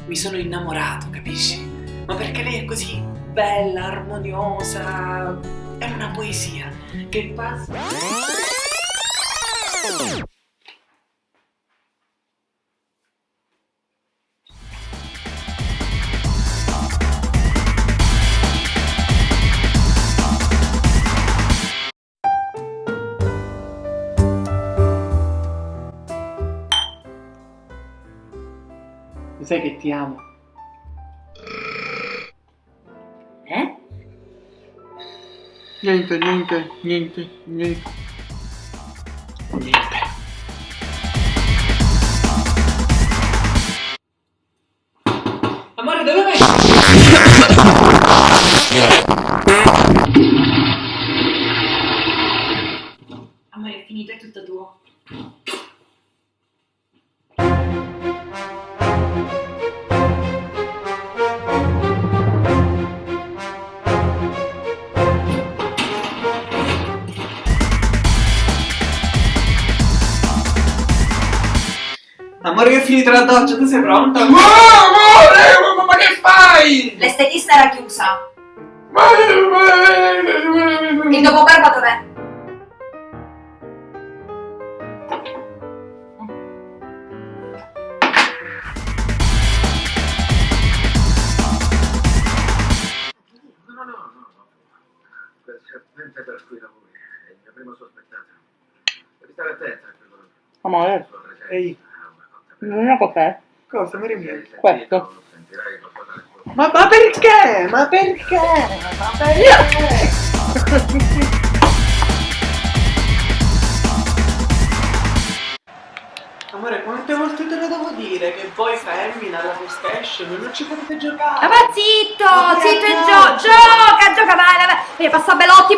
mi sono innamorato, capisci? Ma perché lei è così bella, armoniosa, è una poesia che passa. Lo sai che ti amo? Niente. Amore, dove vai? Amore, è finito, è tutto tuo. Amore, io ho finito la doccia, tu sei pronta? No, amore, ma che fai? L'estetista era chiusa. Il dopobarba dov'è? No. Specialmente per cui lavori. È il mio primo sospettato. Devi stare attenta a quello. Amore, Sua presenza ehi, è una cosa non è cos'è? Cosa, amore mio? Hai sentito, Questo. Sentirai qualcosa nel tuo. Ma perché? Ma perché? Amore, quante volte te lo devo dire che voi femmina alla PlayStation non ci potete giocare? Ma zitto, Ma zitto e che gioca, vai. Passa Belotti,